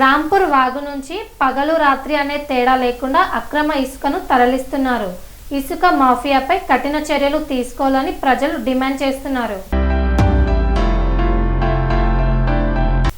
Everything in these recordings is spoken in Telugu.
రాంపూర్ వాగు నుంచి పగలు రాత్రి అనే తేడా లేకుండా అక్రమ ఇసుకను తరలిస్తున్నారు. ఇసుక మాఫియాపై కఠిన చర్యలు తీసుకోవాలని ప్రజలు డిమాండ్ చేస్తున్నారు.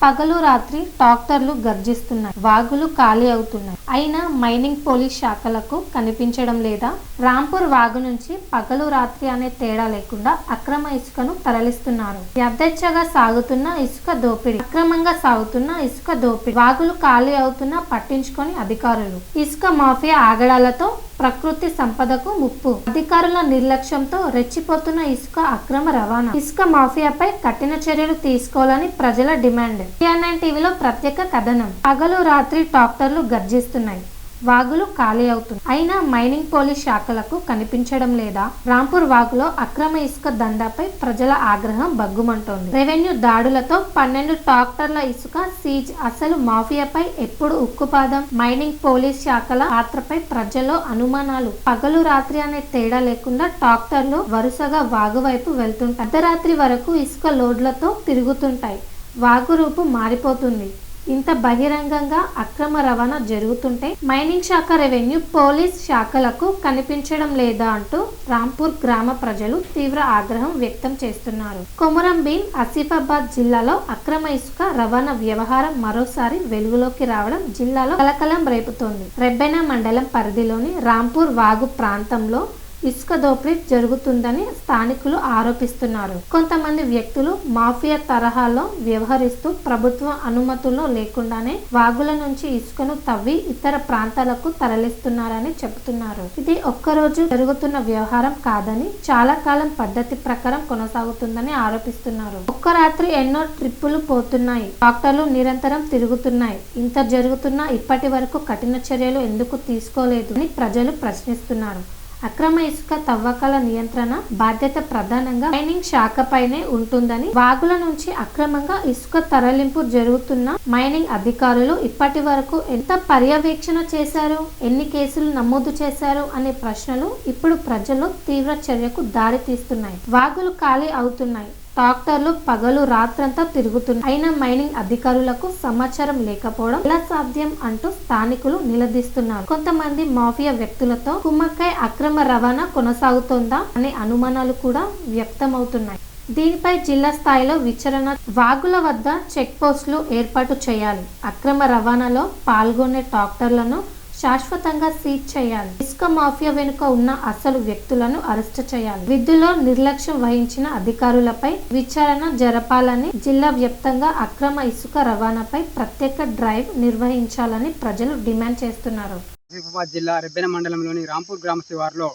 పగలు రాత్రి ట్రాక్టర్లు గర్జిస్తున్నాయి, వాగులు ఖాళీ అవుతున్నాయి. అయినా మైనింగ్ పోలీస్ శాఖలకు కనిపించడం లేదా? రాంపూర్ వాగు నుంచి పగలు రాత్రి అనే తేడా లేకుండా అక్రమ ఇసుకను తరలిస్తున్నారు. యథేచ్ఛగా సాగుతున్న ఇసుక దోపిడీ, అక్రమంగా సాగుతున్న ఇసుక దోపిడీ, వాగులు ఖాళీ అవుతున్నా పట్టించుకొని అధికారులు. ఇసుక మాఫియా ఆగడాలతో ప్రకృతి సంపదకు ముప్పు. అధికారుల నిర్లక్ష్యంతో రెచ్చిపోతున్న ఇసుక అక్రమ రవాణా. ఇసుక మాఫియాపై కఠిన చర్యలు తీసుకోవాలని ప్రజల డిమాండ్. TN9 టీవీలో ప్రత్యేక కథనం. పగలు రాత్రి ట్రాక్టర్లు గర్జిస్తున్నాయి, వాగులు ఖాళీ అవుతుంది. అయినా మైనింగ్ పోలీస్ శాఖలకు కనిపించడం లేదా? రాంపూర్ వాగులో అక్రమ ఇసుక దందాపై ప్రజల ఆగ్రహం బగ్గుమంటోంది. రెవెన్యూ దాడులతో 12 ట్రాక్టర్ల ఇసుక సీజ్. అసలు మాఫియాపై ఎప్పుడు ఉక్కుపాదం? మైనింగ్ పోలీస్ శాఖల పాత్రపై ప్రజల్లో అనుమానాలు. పగలు రాత్రి అనే తేడా లేకుండా ట్రాక్టర్లు వరుసగా వాగు వైపు వెళ్తుంటాయి. అర్ధరాత్రి వరకు ఇసుక లోడ్లతో తిరుగుతుంటాయి. వాగు రూపు మారిపోతుంది. ఇంత బహిరంగంగా అక్రమ రవాణా జరుగుతుంటే మైనింగ్ శాఖ, రెవెన్యూ, పోలీస్ శాఖలకు కనిపించడం లేదా అంటూ రాంపూర్ గ్రామ ప్రజలు తీవ్ర ఆగ్రహం వ్యక్తం చేస్తున్నారు. కొమురం భీం, ఆసిఫాబాద్ జిల్లాలో అక్రమ ఇసుక రవాణా వ్యవహారం మరోసారి వెలుగులోకి రావడం జిల్లాలో కలకలం రేపుతోంది. రెబ్బెన మండలం పరిధిలోని రాంపూర్ వాగు ప్రాంతంలో ఇసుక దోపిడీ జరుగుతుందని స్థానికులు ఆరోపిస్తున్నారు. కొంతమంది వ్యక్తులు మాఫియా తరహాలో వ్యవహరిస్తూ ప్రభుత్వ అనుమతుల్లో లేకుండానే వాగుల నుంచి ఇసుకను తవ్వి ఇతర ప్రాంతాలకు తరలిస్తున్నారని చెబుతున్నారు. ఇది ఒక్కరోజు జరుగుతున్న వ్యవహారం కాదని, చాలా కాలం పద్ధతి ప్రకారం కొనసాగుతుందని ఆరోపిస్తున్నారు. ఒక్క రాత్రి ఎన్నో ట్రిప్పులు పోతున్నాయి, ట్రాక్టర్లు నిరంతరం తిరుగుతున్నాయి. ఇంత జరుగుతున్నా ఇప్పటి వరకు కఠిన చర్యలు ఎందుకు తీసుకోలేదు అని ప్రజలు ప్రశ్నిస్తున్నారు. అక్రమ ఇసుక తవ్వకాల నియంత్రణ బాధ్యత ప్రధానంగా మైనింగ్ శాఖపైనే ఉంటుందని, వాగుల నుంచి అక్రమంగా ఇసుక తరలింపు జరుగుతున్న మైనింగ్ అధికారులు ఇప్పటి వరకు ఎంత పర్యవేక్షణ చేశారు, ఎన్ని కేసులు నమోదు చేశారు అనే ప్రశ్నలు ఇప్పుడు ప్రజల్లో తీవ్ర చర్యకు దారి తీస్తున్నాయి. వాగులు ఖాళీ అవుతున్నాయి, ట్రాక్టర్లు పగలు రాత్రంతా తిరుగుతున్నాయి. అయినా మైనింగ్ అధికారులకు సమాచారం లేకపోవడం ఎలా సాధ్యం అంటూ స్థానికులు నిలదీస్తున్నారు. కొంతమంది మాఫియా వ్యక్తులతో కుమ్మక్కై అక్రమ రవాణా కొనసాగుతోందా అనే అనుమానాలు కూడా వ్యక్తమవుతున్నాయి. దీనిపై జిల్లా స్థాయిలో విచారణ, వాగుల వద్ద చెక్ పోస్టులు ఏర్పాటు చేయాలి. అక్రమ రవాణాలో పాల్గొనే ట్రాక్టర్లను శాశ్వతంగా సీజ్ చేయాలి. ఇసుక మాఫియా వెనుక ఉన్న అసలు వ్యక్తులను అరెస్ట్ చేయాలి. విధుల్లో నిర్లక్ష్యం వహించిన అధికారులపై విచారణ జరపాలని, జిల్లా వ్యాప్తంగా అక్రమ ఇసుక రవాణాపై ప్రత్యేక డ్రైవ్ నిర్వహించాలని ప్రజలు డిమాండ్ చేస్తున్నారు. ఆసిఫాబాద్ జిల్లా రెబ్బెన మండలంలోని రాంపూర్ గ్రామ శివారులో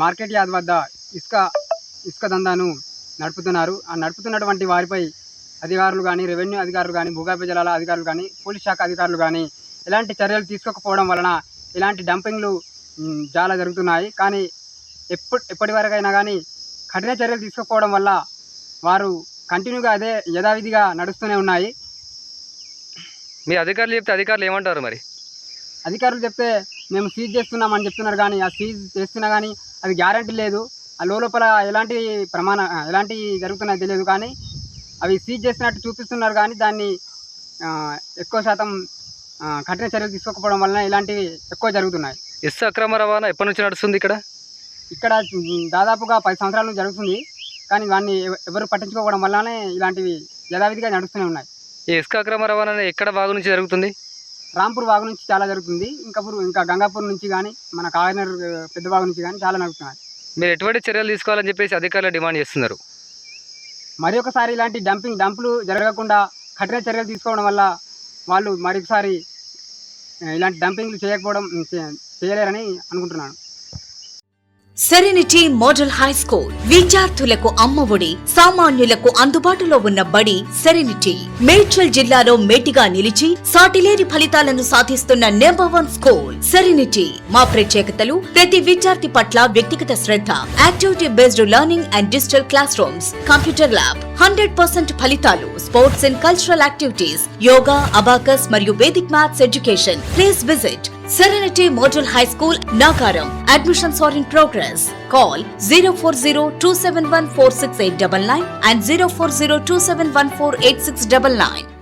మార్కెట్ యార్డ్ వద్ద ఇసుక దందాను నడుపుతున్నారు. ఆ నడుపుతున్నటువంటి వారిపై అధికారులు కానీ, రెవెన్యూ అధికారులు కానీ, భూగర్భ జలాల అధికారులు కానీ, పోలీస్ శాఖ అధికారులు కానీ ఎలాంటి చర్యలు తీసుకోకపోవడం వలన ఇలాంటి డంపింగ్లు చాలా జరుగుతున్నాయి. కానీ ఎప్పటి వరకైనా కానీ కఠిన చర్యలు తీసుకోకపోవడం వల్ల వారు కంటిన్యూగా అదే యథావిధిగా నడుస్తూనే ఉన్నాయి. మీ అధికారులు చెప్తే అధికారులు ఏమంటారు? మరి అధికారులు చెప్తే మేము సీజ్ చేస్తున్నామని చెప్తున్నారు, కానీ ఆ సీజ్ చేస్తున్నా కానీ అది గ్యారంటీ లేదు. ఆ లోపల ఎలాంటి ఎలాంటి జరుగుతున్నాయో తెలియదు, కానీ అవి సీజ్ చేసినట్టు చూపిస్తున్నారు. కానీ దాన్ని ఎక్కువ శాతం కఠిన చర్యలు తీసుకోకపోవడం వలన ఇలాంటివి ఎక్కువ జరుగుతున్నాయి. ఇసుక అక్రమ రవాణా ఎప్పటి నుంచి నడుస్తుంది? ఇక్కడ దాదాపుగా 10 సంవత్సరాల నుంచి జరుగుతుంది, కానీ దాన్ని ఎవరు పట్టించుకోవడం వల్లనే ఇలాంటివి యథావిధిగా నడుస్తూనే ఉన్నాయి. ఈ ఇసుక అక్రమ రవాణా ఎక్కడ వాగు నుంచి జరుగుతుంది? రాంపూర్ వాగు నుంచి చాలా జరుగుతుంది. ఇంకా గంగాపూర్ నుంచి కానీ, మన కాకినాడ పెద్ద వాగు నుంచి కానీ చాలా నడుస్తున్నాయి. మీరు ఎటువంటి చర్యలు తీసుకోవాలని చెప్పేసి అధికారులు డిమాండ్ చేస్తున్నారు? మరి ఒకసారి ఇలాంటి డంపులు జరగకుండా కఠిన చర్యలు తీసుకోవడం వల్ల వాళ్ళు మరొకసారి ఇలాంటి డంపింగ్లు చేయలేరని అనుకుంటున్నాను. సెరెనిటీ మోడల్ హై స్కూల్ విద్యార్థులకు అమ్మఒడి, సామాన్యులకు అందుబాటులో ఉన్న బడి సెరెనిటీ. మేడ్చల్ జిల్లాలో మేటిగా నిలిచి సాటిలేని ఫలితాలను సాధిస్తున్న నంబర్ 1 స్కూల్ సెరెనిటీ. మా ప్రత్యేకతలు: ప్రతి విద్యార్థి పట్ల వ్యక్తిగత శ్రద్ధ, activity based learning and digital classrooms, computer lab, 100% ఫలితాలు, sports and cultural activities, yoga, abacus మరియు Vedic maths education. Please visit Serenity Model High School, Nagaram. Admissions are in progress. Call 040-271-46899 and 040-271-48699.